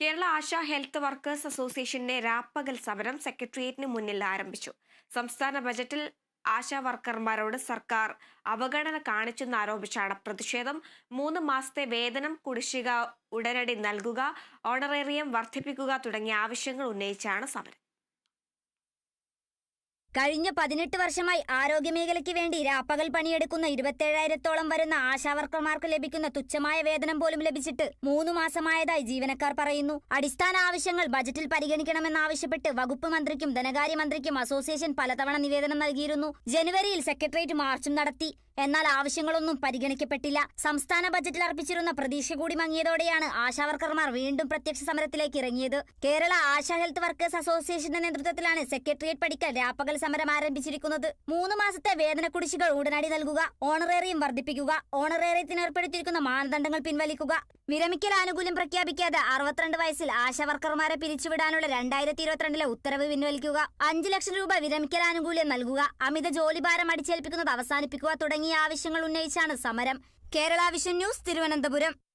Kerala ASHA health workers അസോസിയേഷന്റെ രാപ്പകൽ സമരം സെക്രട്ടേറിയറ്റിന് മുന്നിൽ ആരംഭിച്ചു. സംസ്ഥാന ബജറ്റിൽ ആശാ വർക്കർമാരോട് സർക്കാർ അവഗണന കാണിച്ചെന്നാരോപിച്ചാണ് പ്രതിഷേധം. 3 മാസത്തെ വേതനം കുടിശ്ശിക ഉടനടി നൽകുക, ഓണറേറിയം വർദ്ധിപ്പിക്കുക തുടങ്ങിയ ആവശ്യങ്ങൾ ഉന്നയിച്ചാണ് സമരം. കഴിഞ്ഞ 18 വർഷമായി ആരോഗ്യമേഖലയ്ക്ക് വേണ്ടി രാപ്പകൽ പണിയെടുക്കുന്ന 27,000-ഓളം വരുന്ന ആശാവർക്കർമാർക്ക് ലഭിക്കുന്ന തുച്ഛമായ വേതനം പോലും ലഭിച്ചിട്ട് 3 മാസമായതായി ജീവനക്കാർ പറയുന്നു. അടിസ്ഥാന ആവശ്യങ്ങൾ ബജറ്റിൽ പരിഗണിക്കണമെന്നാവശ്യപ്പെട്ട് വകുപ്പ് മന്ത്രിക്കും ധനകാര്യമന്ത്രിക്കും അസോസിയേഷൻ പലതവണ നിവേദനം നൽകിയിരുന്നു. ജനുവരിയിൽ സെക്രട്ടേറിയറ്റ് മാർച്ചും നടത്തി. എന്നാൽ ആവശ്യങ്ങളൊന്നും പരിഗണിക്കപ്പെട്ടില്ല. സംസ്ഥാന ബജറ്റിൽ അർപ്പിച്ചിരുന്ന പ്രതീക്ഷ കൂടി മങ്ങിയതോടെയാണ് ആശാവർക്കർമാർ വീണ്ടും പ്രത്യക്ഷ സമരത്തിലേക്ക് ഇറങ്ങിയത്. കേരള ആശാ ഹെൽത്ത് വർക്കേഴ്സ് അസോസിയേഷന്റെ നേതൃത്വത്തിലാണ് സെക്രട്ടേറിയറ്റ് പടിക്കൽ രാപ്പകൽ സമരം ആരംഭിച്ചിരിക്കുന്നത്. 3 മാസത്തെ വേതന കുടിശ്ശികൾ ഉടനടി നൽകുക, ഓണറേറിയം വർദ്ധിപ്പിക്കുക, ഓണറേറിയത്തിന് ഏർപ്പെടുത്തിയിരിക്കുന്ന മാനദണ്ഡങ്ങൾ പിൻവലിക്കുക, വിരമിക്കൽ ആനുകൂല്യം പ്രഖ്യാപിക്കാതെ 62 വയസ്സിൽ ആശാവർക്കർമാരെ പിരിച്ചുവിടാനുള്ള 2022 ഉത്തരവ് പിൻവലിക്കുക, 5 ലക്ഷം രൂപ വിരമിക്കൽ ആനുകൂല്യം നൽകുക, അമിത ജോലിഭാരം അടിച്ചേൽപ്പിക്കുന്നത് അവസാനിപ്പിക്കുക തുടങ്ങിയ ആവശ്യങ്ങൾ ഉന്നയിച്ചാണ് സമരം. Kerala vision news, Thiruvananthapuram.